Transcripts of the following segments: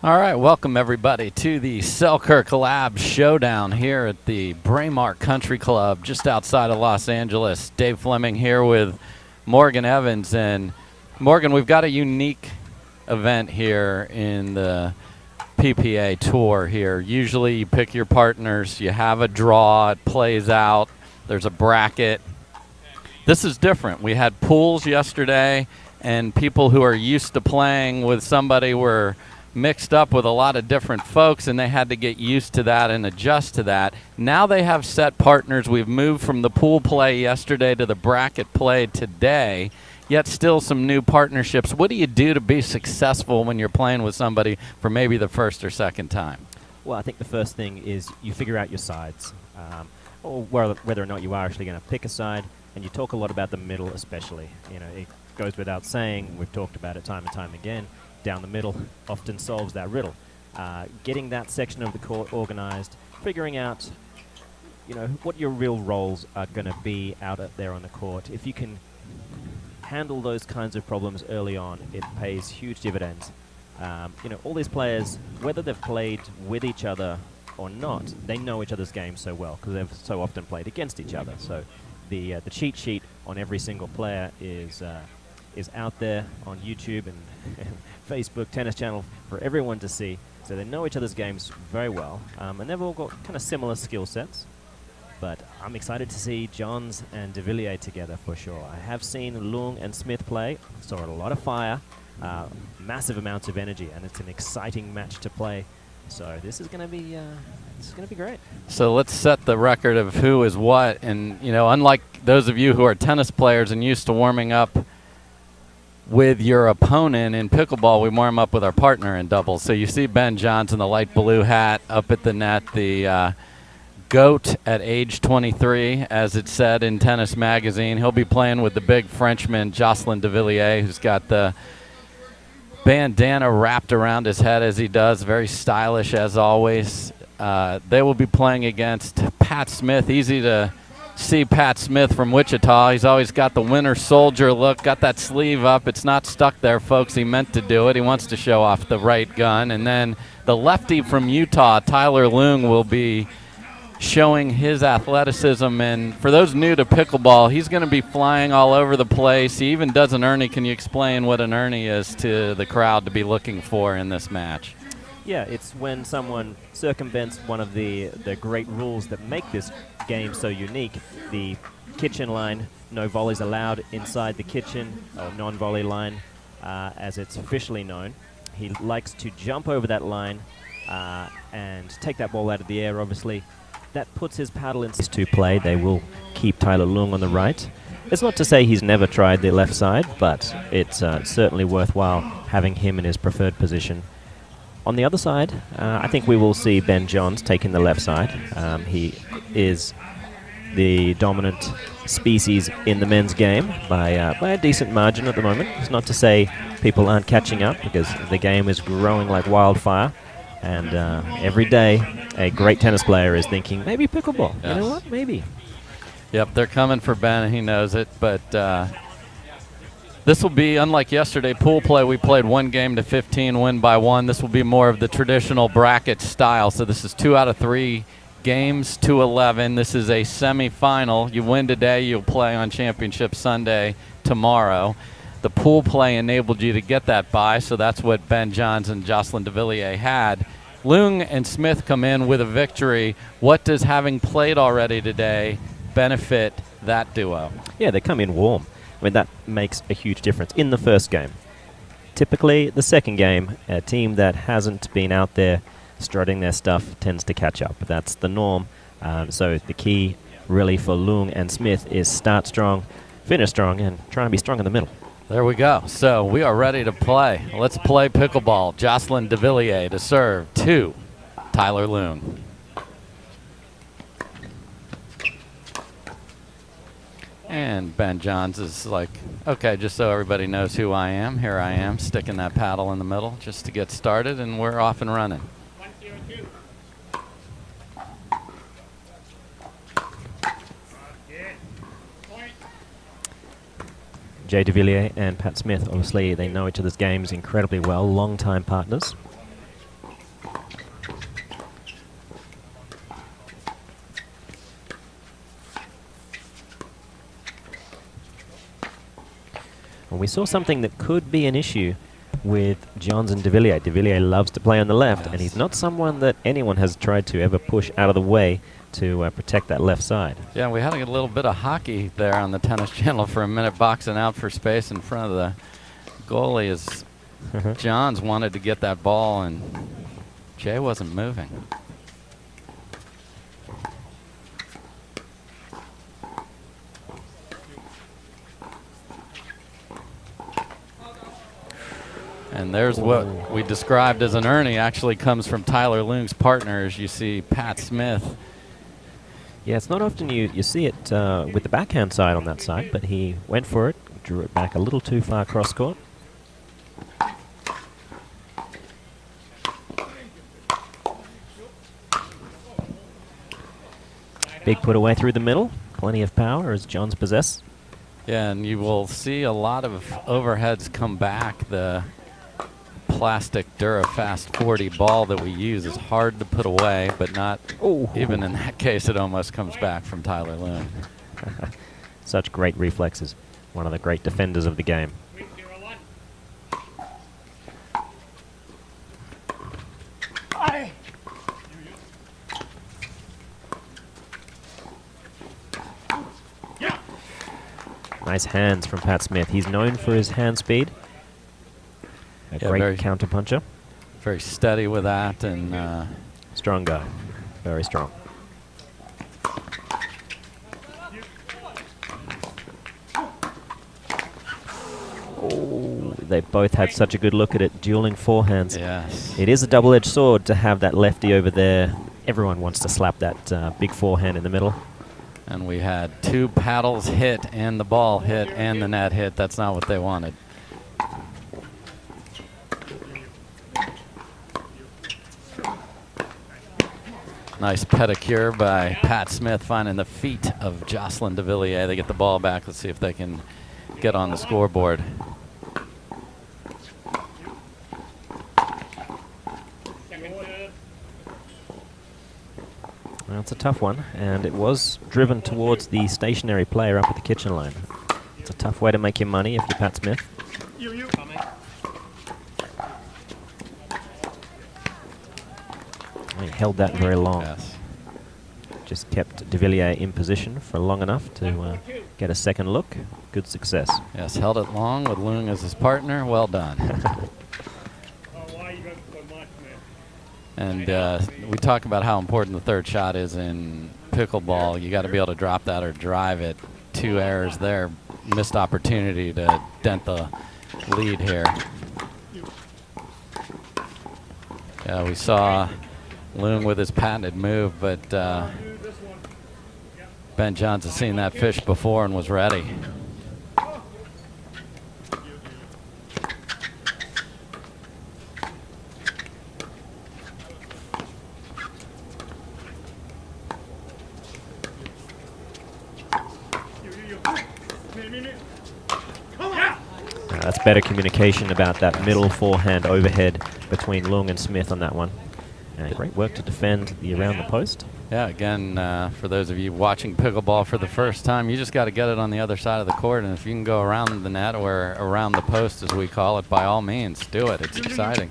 All right, welcome everybody to the Selkirk Lab Showdown here at the Braemar Country Club just outside of Los Angeles. Dave Fleming here with Morgan Evans. And Morgan, we've got a unique event here in the PPA Tour here. Usually you pick your partners, you have a draw, it plays out, there's a bracket. This is different. We had pools yesterday, and people who are used to playing with somebody were mixed up with a lot of different folks, and they had to get used to that and adjust to that. Now they have set partners. We've moved from the pool play yesterday to the bracket play today, yet still some new partnerships. What do you do to be successful when you're playing with somebody for maybe the first or second time? Well, I think the first thing is you figure out your sides, or whether or not you are actually going to pick a side, and you talk a lot about the middle especially. You know, it goes without saying, we've talked about it time and time again, down the middle often solves that riddle. Getting that section of the court organized, figuring out, you know, what your real roles are going to be out there on the court. If you can handle those kinds of problems early on, it pays huge dividends. You know, all these players, whether they've played with each other or not, they know each other's games so well because they've so often played against each other. So the cheat sheet on every single player is out there on YouTube and Facebook, Tennis Channel, for everyone to see. So they know each other's games very well, and they've all got kind of similar skill sets. But I'm excited to see Johns and Devilliers together for sure. I have seen Loong and Smith play, saw a lot of fire, massive amounts of energy, and it's an exciting match to play. So this is going to be great. So let's set the record of who is what. And you know, unlike those of you who are tennis players and used to warming up with your opponent in pickleball, we warm up with our partner in doubles. So you see Ben Johns in the light blue hat up at the net, the GOAT at age 23, as it said in Tennis Magazine. He'll be playing with the big Frenchman, Jocelyn Devilliers, who's got the bandana wrapped around his head as he does, very stylish as always. They will be playing against Pat Smith. Easy to see Pat Smith from Wichita. He's always got the winter soldier look, got that sleeve up. It's not stuck there, folks. He meant to do it. He wants to show off the right gun. And then the lefty from Utah, Tyler Loong, will be showing his athleticism. And for those new to pickleball, he's going to be flying all over the place. He even does an Ernie. Can you explain what an Ernie is to the crowd to be looking for in this match? Yeah, it's when someone circumvents one of the great rules that make this game so unique. The kitchen line, no volleys allowed inside the kitchen, or non-volley line, as it's officially known. He likes to jump over that line and take that ball out of the air, obviously. That puts his paddle in to play. They will keep Tyler Loong on the right. It's not to say he's never tried the left side, but it's certainly worthwhile having him in his preferred position. On the other side, I think we will see Ben Johns taking the left side. He is the dominant species in the men's game by a decent margin at the moment. It's not to say people aren't catching up, because the game is growing like wildfire. And every day, a great tennis player is thinking, maybe pickleball. Yes. You know what? Maybe. Yep, they're coming for Ben, and he knows it. But this will be, unlike yesterday, pool play. We played 1 game to 15, win by 1. This will be more of the traditional bracket style. So this is 2 out of 3 games to 11. This is a semifinal. You win today, you'll play on Championship Sunday tomorrow. The pool play enabled you to get that bye, so that's what Ben Johns and Jocelyn Devilliers had. Loong and Smith come in with a victory. What does having played already today benefit that duo? Yeah, they come in warm. I mean, that makes a huge difference in the first game. Typically, the second game, a team that hasn't been out there strutting their stuff tends to catch up. That's the norm. So the key, really, for Loong and Smith is start strong, finish strong, and try and be strong in the middle. There we go. So we are ready to play. Let's play pickleball. Jocelyn Devilliers to serve to Tyler Loong. And Ben Johns is like, okay, just so everybody knows who I am, here I am, sticking that paddle in the middle just to get started, and we're off and running. Jay Devilliers and Pat Smith, obviously, they know each other's games incredibly well, long-time partners. we saw something that could be an issue with Johns and Devilliers. Devilliers loves to play on the left, and he's not someone that anyone has tried to ever push out of the way to protect that left side. Yeah, we had a little bit of hockey there on the Tennis Channel for a minute, boxing out for space in front of the goalie as Johns wanted to get that ball, and Jay wasn't moving. And there's what we described as an Ernie actually comes from Tyler Loong's partner, as you see Pat Smith. Yeah, it's not often you see it with the backhand side on that side, but he went for it, drew it back a little too far cross court. Big put away through the middle, plenty of power as Johns possess. Yeah, and you will see a lot of overheads come back. The plastic Durafast 40 ball that we use is hard to put away, but not even in that case it almost comes back from Tyler Loong. Such great reflexes. One of the great defenders of the game. Nice hands from Pat Smith. He's known for his hand speed. A great counter puncher. Very steady with that, and strong guy. Very strong. Oh, they both had such a good look at it. Dueling forehands. Yes. It is a double-edged sword to have that lefty over there. Everyone wants to slap that big forehand in the middle. And we had 2 paddles hit and the ball hit and the net hit. That's not what they wanted. Nice pedicure by Pat Smith, finding the feet of Jocelyn Devilliers. They get the ball back. Let's see if they can get on the scoreboard. Well, it's a tough one, and it was driven towards the stationary player up at the kitchen line. It's a tough way to make your money if you're Pat Smith. He held that very long. Yes. Just kept Devilliers in position for long enough to get a second look. Good success. Yes, held it long with Loong as his partner. Well done. And we talk about how important the third shot is in pickleball. You got to be able to drop that or drive it. 2 errors there. Missed opportunity to dent the lead here. Yeah, we saw Loong with his patented move, but Ben Johns has seen that fish before and was ready. That's better communication about that middle forehand overhead between Loong and Smith on that one. Great work to defend the around the post. Yeah, again, for those of you watching pickleball for the first time, you just got to get it on the other side of the court, and if you can go around the net or around the post, as we call it, by all means, do it. It's exciting.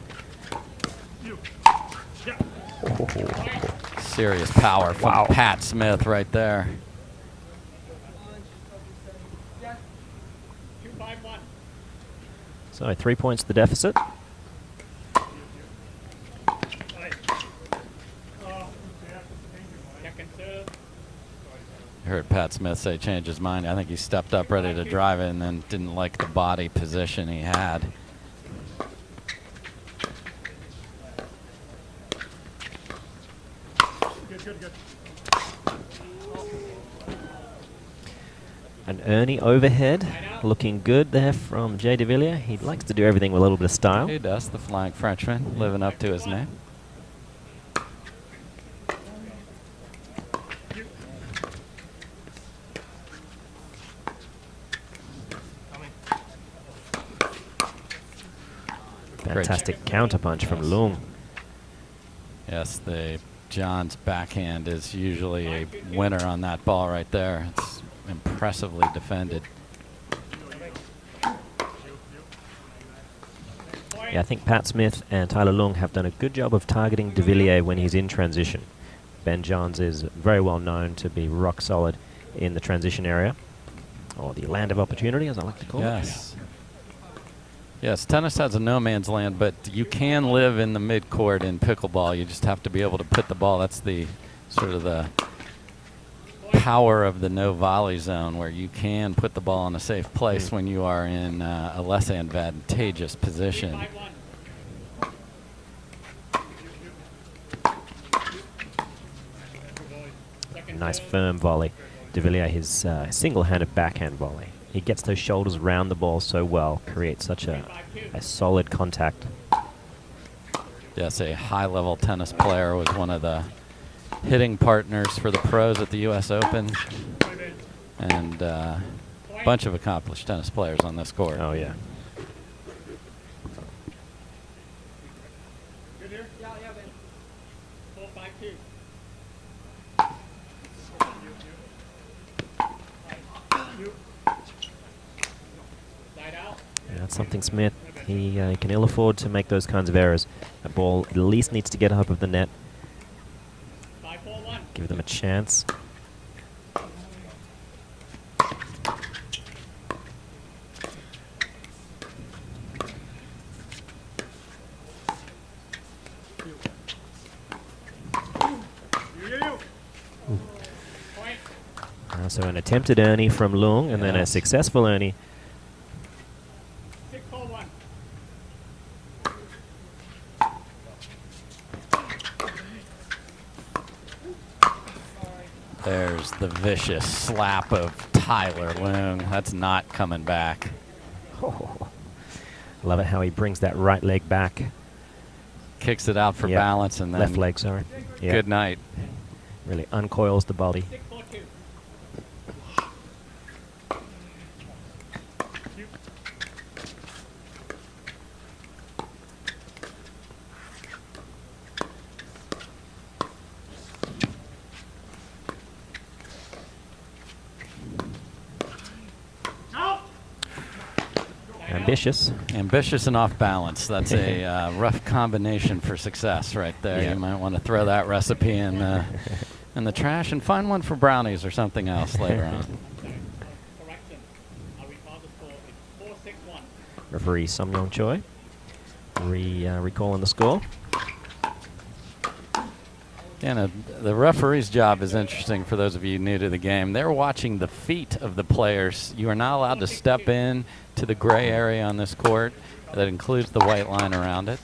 Serious power from Pat Smith right there. So 3 points the deficit. I heard Pat Smith say change his mind. I think he stepped up ready to drive it and then didn't like the body position he had. Good. An Ernie overhead, looking good there from Jay Devilliers. He likes to do everything with a little bit of style. He does, the flying Frenchman, living up to his name. Fantastic counterpunch from Loong. Yes, the John's backhand is usually a winner on that ball right there. It's impressively defended. Yeah, I think Pat Smith and Tyler Loong have done a good job of targeting Devilliers when he's in transition. Ben Johns is very well known to be rock solid in the transition area, or the land of opportunity, as I like to call it. Yes. Yes, tennis has a no man's land, but you can live in the midcourt in pickleball. You just have to be able to put the ball. That's the sort of the power of the no volley zone, where you can put the ball in a safe place when you are in a less advantageous position. Nice firm volley. Devilliers, his single-handed backhand volley. He gets those shoulders around the ball so well, creates such a solid contact. Yes, a high-level tennis player, was one of the hitting partners for the pros at the U.S. Open, and a bunch of accomplished tennis players on this court. Oh, yeah. That's something Smith, he can ill afford to make those kinds of errors. That ball at least needs to get up of the net. Give them a chance. So an attempted Ernie from Loong, and then a successful Ernie. There's the vicious slap of Tyler Loong. That's not coming back. Oh, love it how he brings that right leg back. Kicks it out for balance, and then left leg, sorry. Good night. Really uncoils the body. Ambitious and off balance. That's a rough combination for success right there. Yeah. You might want to throw that recipe in the trash and find one for brownies or something else later on. Referee Som Yong Choi recalling the score. Yeah, the referee's job is interesting for those of you new to the game. They're watching the feet of the players. You are not allowed to step in to the gray area on this court that includes the white line around it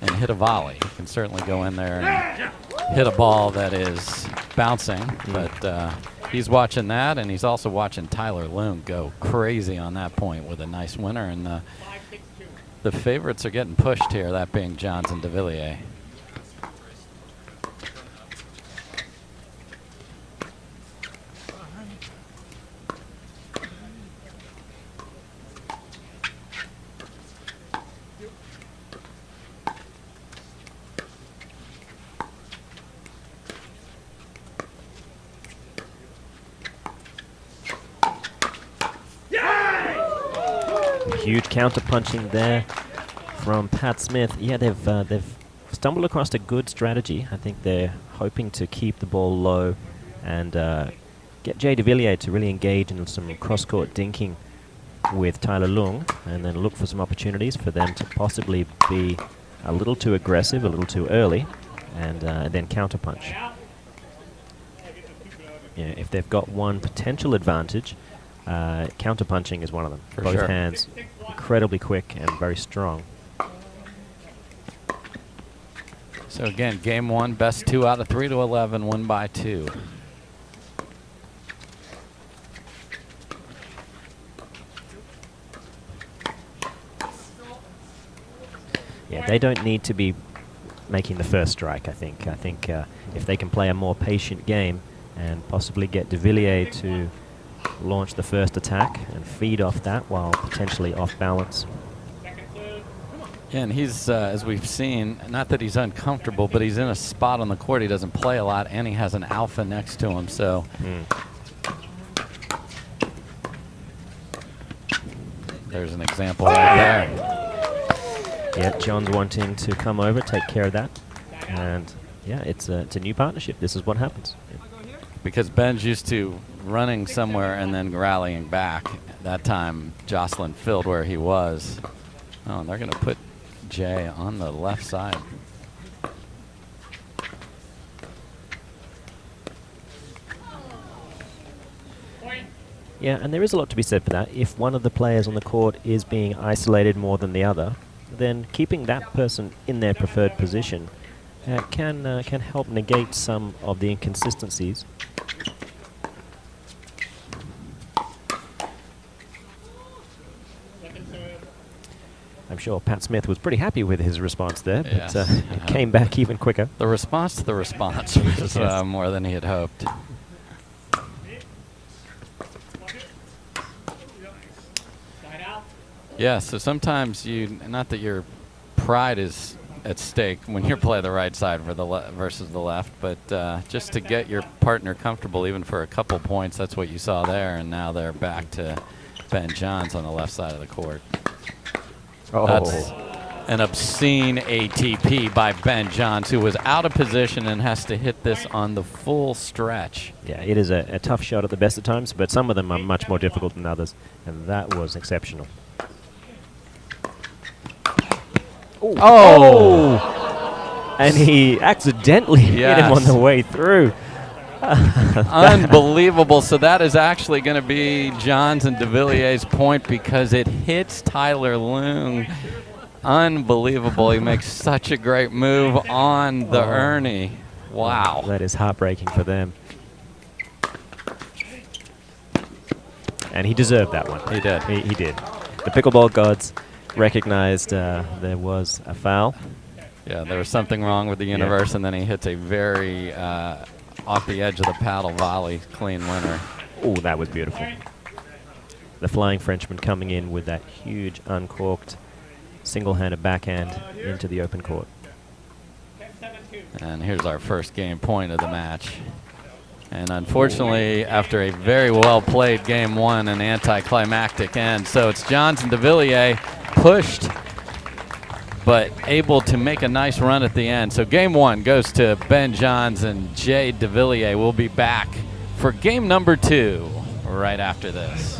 and hit a volley. You can certainly go in there and hit a ball that is bouncing, but he's watching that, and he's also watching Tyler Loong go crazy on that point with a nice winner. And the favorites are getting pushed here, that being Johns and Devilliers. Huge counter punching there from Pat Smith. Yeah, they've stumbled across a good strategy. I think they're hoping to keep the ball low and get Jay Devilliers to really engage in some cross-court dinking with Tyler Loong, and then look for some opportunities for them to possibly be a little too aggressive, a little too early, and then counterpunch. Yeah, if they've got one potential advantage, counterpunching is one of them. For Both sure. hands incredibly quick and very strong. So again, game one, best 2 out of 3 to 11, won by 2. Yeah, they don't need to be making the first strike, I think. I think if they can play a more patient game and possibly get Devilliers to launch the first attack and feed off that while potentially off balance. Yeah, and he's, as we've seen, not that he's uncomfortable, but he's in a spot on the court he doesn't play a lot, and he has an alpha next to him, so. There's an example right there. Yeah, John's wanting to come over, take care of that. And yeah, it's a new partnership. This is what happens. Yeah. Because Ben's used to running somewhere and then rallying back. That time, Jocelyn filled where he was. Oh, and they're going to put Jay on the left side. Yeah, and there is a lot to be said for that. If one of the players on the court is being isolated more than the other, then keeping that person in their preferred position can help negate some of the inconsistencies. I'm sure Pat Smith was pretty happy with his response there, but Yes. it came back even quicker. The response to the response was Yes. more than he had hoped. Yeah, so sometimes not that your pride is at stake when you play the right side for versus the left, but just to get your partner comfortable even for a couple points, that's what you saw there, and now they're back to Ben Johns on the left side of the court. Oh. That's an obscene ATP by Ben Johns, who was out of position and has to hit this on the full stretch. Yeah, it is a tough shot at the best of times, but some of them are much more difficult than others, and that was exceptional. Oh! And he accidentally hit him on the way through. Unbelievable. So that is actually going to be Johns and Devilliers' point because it hits Tyler Loong. Unbelievable. He makes such a great move on the Ernie. Wow. That is heartbreaking for them. And he deserved that one. He did. He did. The pickleball gods recognized there was a foul. Yeah, there was something wrong with the universe, and then he hits a very off the edge of the paddle volley clean winner. Oh, that was beautiful. The Flying Frenchman coming in with that huge uncorked single-handed backhand into the open court. And here's our first game point of the match. And unfortunately, after a very well-played game one, an anticlimactic end. So it's Johns and Devilliers pushed, but able to make a nice run at the end. So game one goes to Ben Johns and Jay Devilliers. We'll be back for game number two right after this.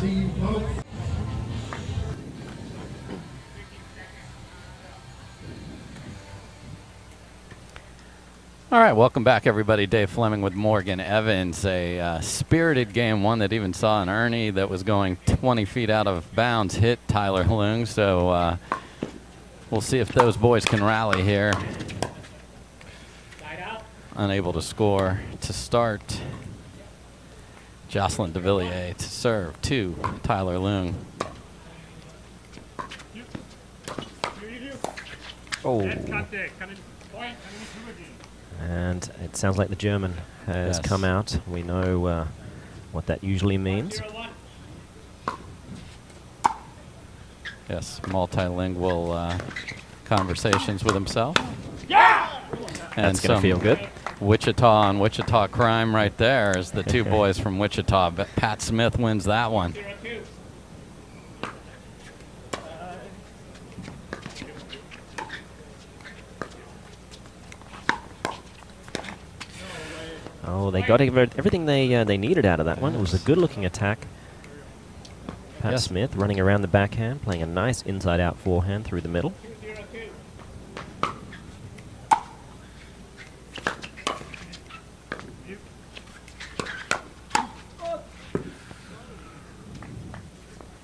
All right, welcome back, everybody. Dave Fleming with Morgan Evans. A spirited game one that even saw an Ernie that was going 20 feet out of bounds hit Tyler Loong. So we'll see if those boys can rally here. Unable to score to start. Jocelyn Devilliers to serve to Tyler Loong. Oh. And it sounds like the German has come out. We know what that usually means. Yes, multilingual conversations with himself. Yeah! And that's going to feel good. Wichita and Wichita crime right there is the two boys from Wichita. But Pat Smith wins that one. Oh, they got everything they needed out of that one. It was a good-looking attack. Pat Smith running around the backhand, playing a nice inside-out forehand through the middle.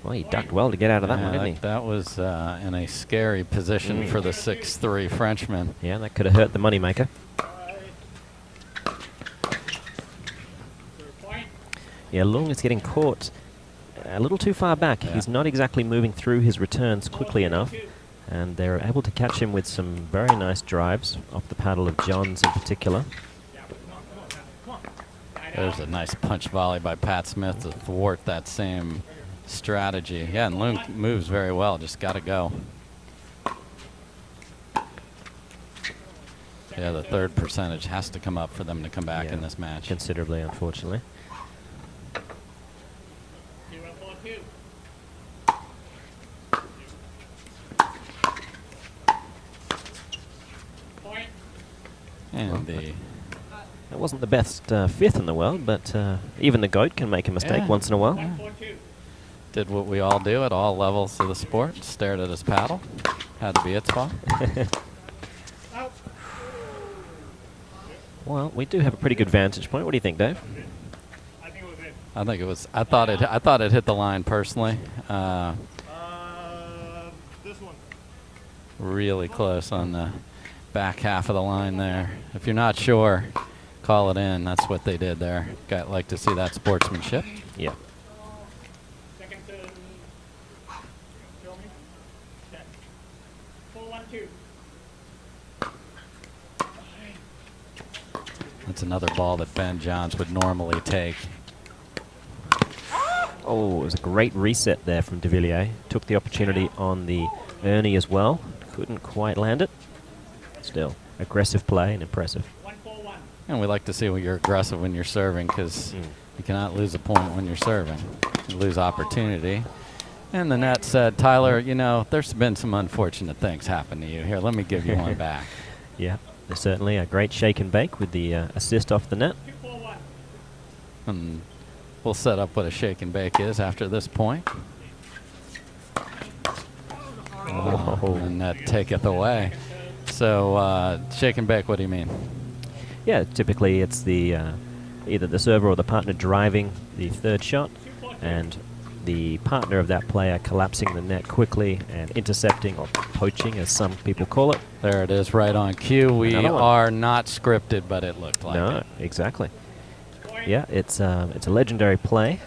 Well, he ducked well to get out of that one, didn't he? That was in a scary position for the 6'3" Frenchman. Yeah, that could have hurt the moneymaker. Yeah, Loong is getting caught a little too far back. Yeah. He's not exactly moving through his returns quickly enough. And they're able to catch him with some very nice drives off the paddle of Johns in particular. There's a nice punch volley by Pat Smith to thwart that same strategy. Yeah, and Loong moves very well. Just got to go. Yeah, the third percentage has to come up for them to come back in this match. Considerably, unfortunately. And the It wasn't the best fifth in the world, but even the GOAT can make a mistake once in a while. did what we all do at all levels of the sport. Stared at his paddle. Had to be its fault. Well, we do have a pretty good vantage point. What do you think, Dave? I think it was. I thought it hit the line personally. This one. Really close on the back half of the line there. If you're not sure, call it in. That's what they did there. Got like to see that sportsmanship. Yeah. Second to show me. Okay. 4-1-2. That's another ball that Ben Johns would normally take. Oh, it was a great reset there from Devilliers. Took the opportunity on the Ernie as well. Couldn't quite land it. Still, aggressive play and impressive. 1-4-1. And we like to see when you're aggressive when you're serving, because you cannot lose a point when you're serving. You lose opportunity. And the net said, Tyler, you know, there's been some unfortunate things happen to you. Here, let me give you one back. Yeah, there's certainly a great shake and bake with the assist off the net. 2-4-1. And we'll set up what a shake and bake is after this point. And that taketh away. So, shake and bake, what do you mean? Yeah, typically it's the either the server or the partner driving the third shot, and the partner of that player collapsing the net quickly and intercepting, or poaching as some people call it. There it is, right on cue. We Another one. are not scripted, but it looked like No, it. exactly. Yeah, it's a legendary play,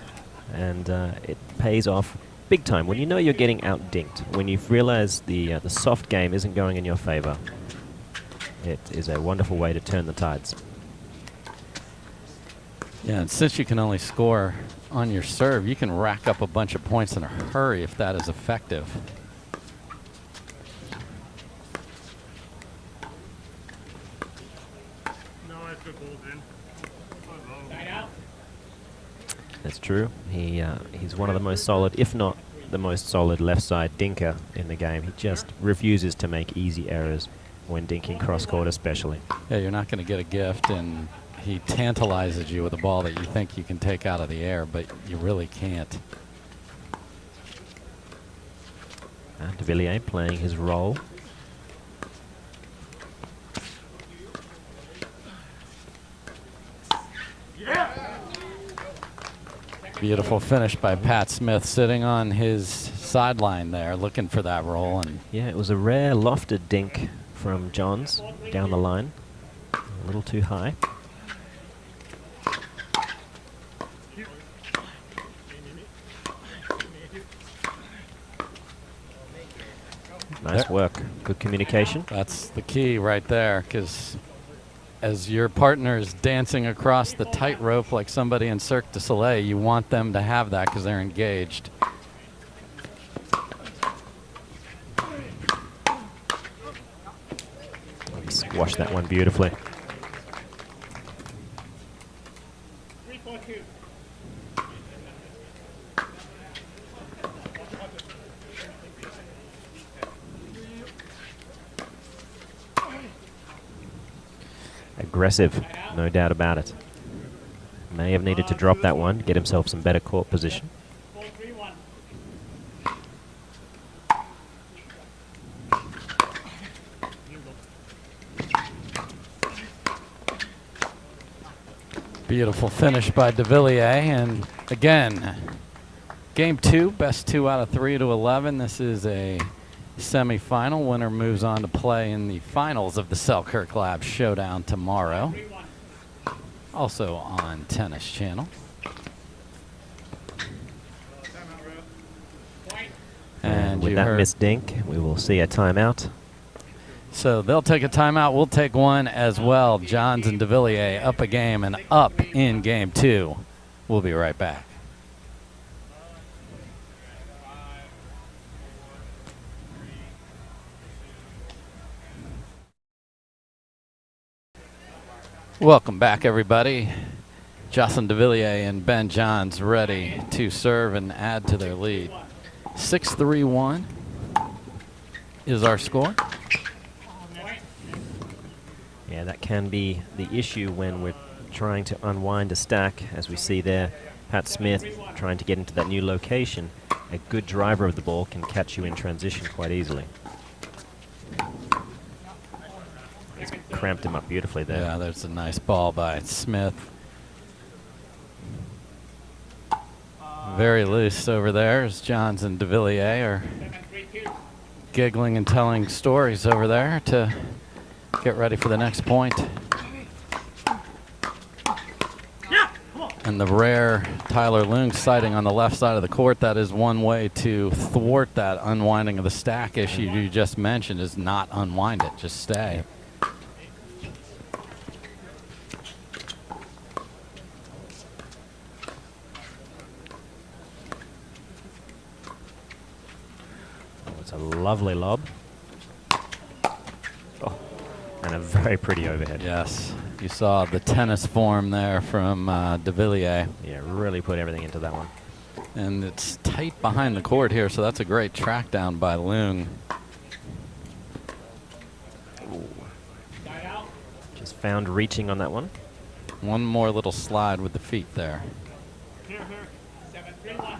and it pays off big time when you know you're getting out-dinked. When you realize the soft game isn't going in your favor, it is a wonderful way to turn the tides. Yeah, and since you can only score on your serve, you can rack up a bunch of points in a hurry if that is effective. No, it's good balls in. That's true. He's one of the most solid, if not the most solid left side dinker in the game. He just refuses to make easy errors when dinking cross court especially. Yeah, you're not going to get a gift, and he tantalizes you with a ball that you think you can take out of the air, but you really can't. Devilliers playing his role. Beautiful finish by Pat Smith, sitting on his sideline there, looking for that roll. And Yeah, it was a rare lofted dink from Johns down the line. A little too high. Nice work. Good communication. that's the key right there, because as your partner is dancing across the tightrope like somebody in Cirque du Soleil, you want them to have that because they're engaged. Squashed that one beautifully. 3-4-2. Aggressive, no doubt about it. May have needed to drop that one, get himself some better court position. 4-3-1. Beautiful finish by Devilliers, and again, game 2, best 2 out of 3 to 11. This is a semifinal. Winner moves on to play in the finals of the Selkirk Labs Showdown tomorrow, also on Tennis Channel. And With you that heard, missed dink, we will see a timeout. so they'll take a timeout. We'll take one as well. Johns and Devilliers up a game and up in game 2. We'll be right back. Welcome back, everybody. Jocelyn Devilliers and Ben Johns ready to serve and add to their lead. 6-3-1 is our score. Yeah, that can be the issue when we're trying to unwind a stack, as we see there. Pat Smith trying to get into that new location. A good driver of the ball can catch you in transition quite easily. He's cramped him up beautifully there. Yeah, there's a nice ball by Smith. Very loose over there as Johns and Devilliers are giggling and telling stories over there to get ready for the next point. And the rare Tyler Loong sighting on the left side of the court, that is one way to thwart that unwinding of the stack issue you just mentioned, is not unwind it, just stay. It's a lovely lob. Oh, and a very pretty overhead. Yes, you saw the tennis form there from Devilliers. Yeah, really put everything into that one. And it's tight behind the court here, so that's a great track down by Loong. Just found reaching on that one. One more little slide with the feet there. Here, 7-3-1.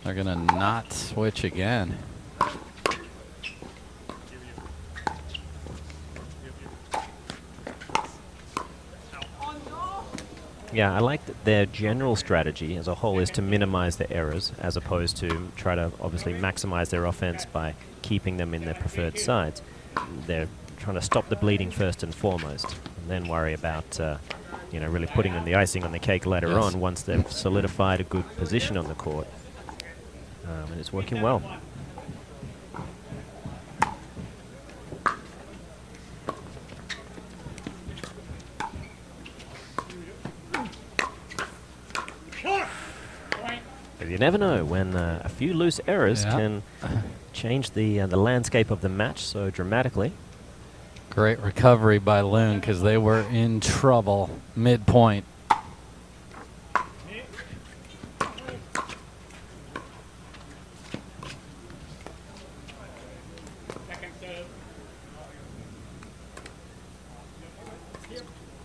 They're going to not switch again. Yeah, I like that their general strategy as a whole is to minimize their errors, as opposed to try to obviously maximize their offense by keeping them in their preferred sides. They're trying to stop the bleeding first and foremost, and then worry about really putting in the icing on the cake later on once they've solidified a good position on the court. And it's working well. But you never know when a few loose errors can change the landscape of the match so dramatically. Great recovery by Loong because they were in trouble midpoint. Second serve.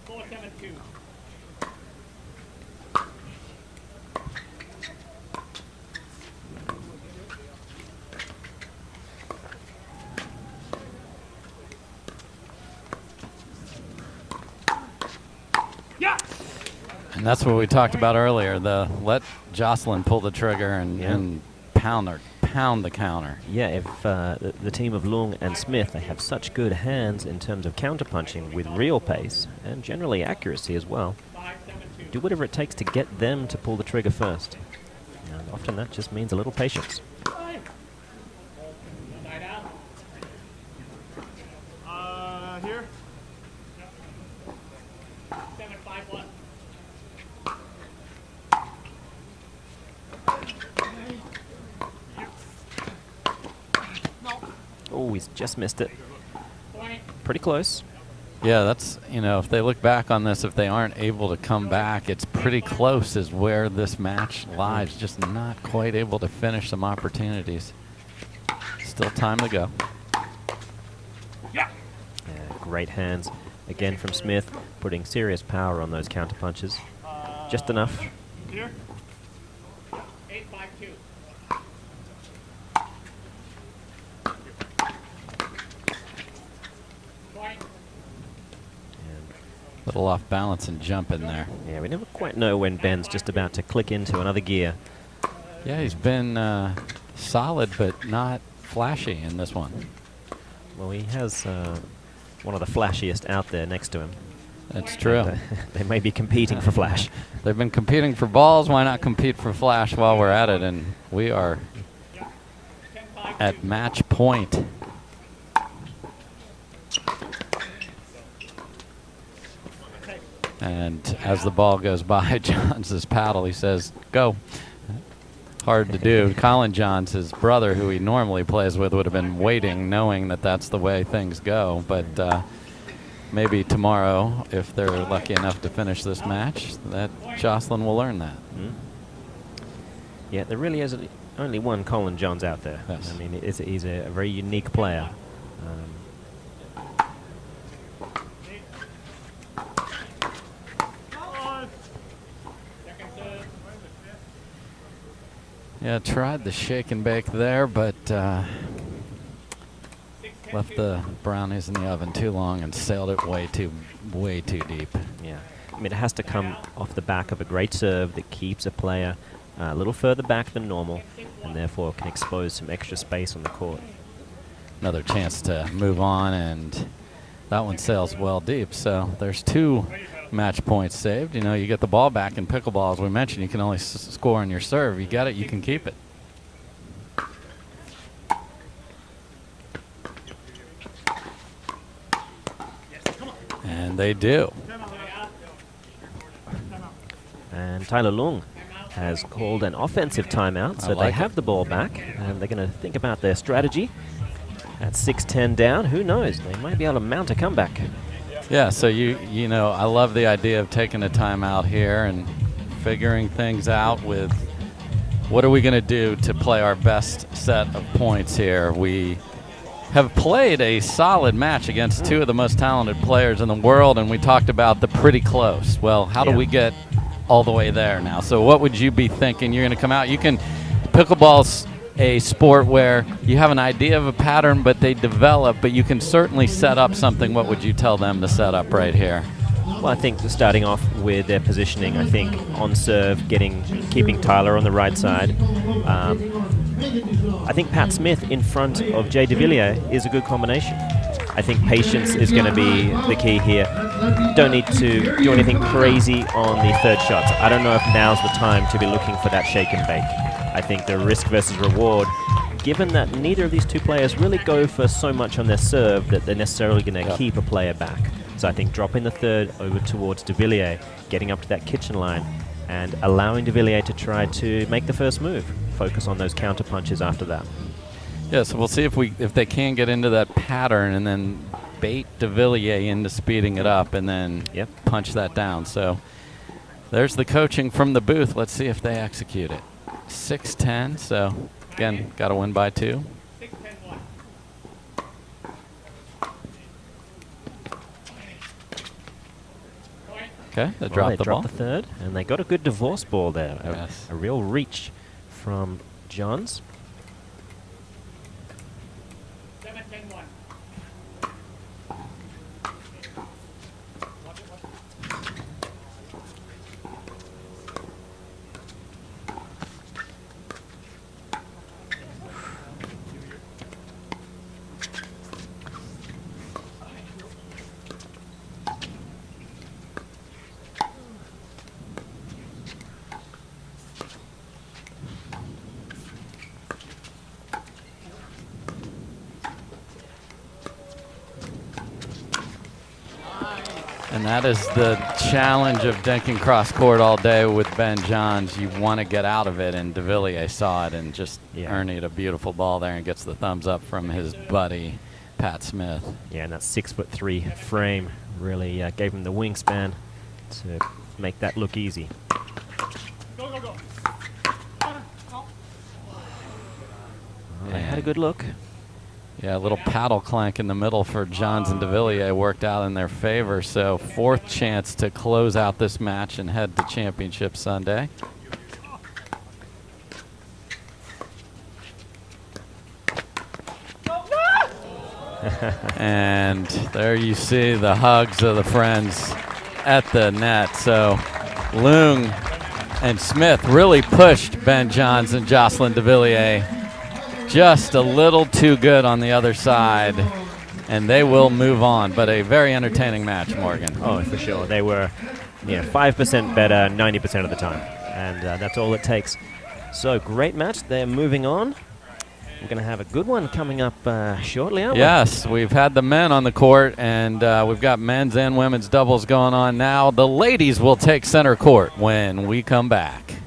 4-7-2. And that's what we talked about earlier. Let Jocelyn pull the trigger and pound the counter. Yeah, if the team of Loong and Smith, they have such good hands in terms of counterpunching with real pace and generally accuracy as well. 5-7-2. Do whatever it takes to get them to pull the trigger first. And often that just means a little patience. Side out. Here. 7-5-1. Oh, he's just missed it. Point. Pretty close. Yeah, that's, if they look back on this, if they aren't able to come back, it's pretty close is where this match lies. Just not quite able to finish some opportunities. Still time to go. Yeah, great hands again from Smith, putting serious power on those counter punches. Just enough. Here. 8-5-2. Point. Little off balance and jump in there. Yeah, we never quite know when Ben's just about to click into another gear. Yeah, he's been solid but not flashy in this one. Well, he has one of the flashiest out there next to him. That's true. They may be competing for flash. They've been competing for balls. Why not compete for flash while we're at it? And we are at match point. And as the ball goes by Johns' paddle, he says, go. Hard to do. Colin Johns, his brother, who he normally plays with, would have been waiting, knowing that that's the way things go. But maybe tomorrow, if they're lucky enough to finish this match, that Jocelyn will learn that. Yeah, there really is only one Colin Johns out there. Yes. I mean, he's a very unique player. Yeah, tried the shake and bake there, but left the brownies in the oven too long and sailed it way too deep. Yeah. I mean, it has to come off the back of a great serve that keeps a player a little further back than normal, and therefore can expose some extra space on the court. Another chance to move on, and that one sails well deep. So there's 2 match points saved. You know, you get the ball back in pickleball, as we mentioned. You can only score on your serve. You get it, you can keep it. And they do. And Tyler Loong has called an offensive timeout, so they have the ball back, and they're going to think about their strategy. At 6-10 down, who knows? They might be able to mount a comeback. Yeah, so you know, I love the idea of taking a timeout here and figuring things out with what are we going to do to play our best set of points here. We have played a solid match against 2 of the most talented players in the world, and we talked about the pretty close. Well, how do we get all the way there now? So what would you be thinking? You're going to come out. Pickleball's a sport where you have an idea of a pattern, but they develop, but you can certainly set up something. What would you tell them to set up right here? Well, I think starting off with their positioning, I think on serve, keeping Tyler on the right side. I think Pat Smith in front of Jay Devilliers is a good combination. I think patience is going to be the key here. Don't need to do anything crazy on the third shot. I don't know if now's the time to be looking for that shake and bake. I think the risk versus reward, given that neither of these 2 players really go for so much on their serve that they're necessarily going to keep a player back. So I think dropping the third over towards Devilliers, getting up to that kitchen line, and allowing Devilliers to try to make the first move. Focus on those counter punches after that. Yeah, so we'll see if they can get into that pattern and then bait Devilliers into speeding it up and then punch that down. So there's the coaching from the booth. Let's see if they execute it. 6-10, so again, got to win by 2. 6-10-1. Okay, they dropped the ball. The third, and they got a good divorce ball there. A real reach from Johns. 7-10-1. And that is the challenge of dinking cross court all day with Ben Johns. You want to get out of it, and Devilliers saw it and just earned a beautiful ball there and gets the thumbs up from his buddy, Pat Smith. Yeah, and that 6'3" frame really gave him the wingspan to make that look easy. Go, go, go. Well, they had a good look. Yeah, a little paddle clank in the middle for Johns and Devilliers worked out in their favor. So 4th chance to close out this match and head to Championship Sunday. And there you see the hugs of the friends at the net. So Loong and Smith really pushed Ben Johns and Jocelyn Devilliers just a little too good on the other side, and they will move on. But a very entertaining match, Morgan. Oh, for sure. They were 5% better 90% of the time, and that's all it takes. So great match. They're moving on. We're going to have a good one coming up shortly, aren't we? Yes, we've had the men on the court, and we've got men's and women's doubles going on now. The ladies will take center court when we come back.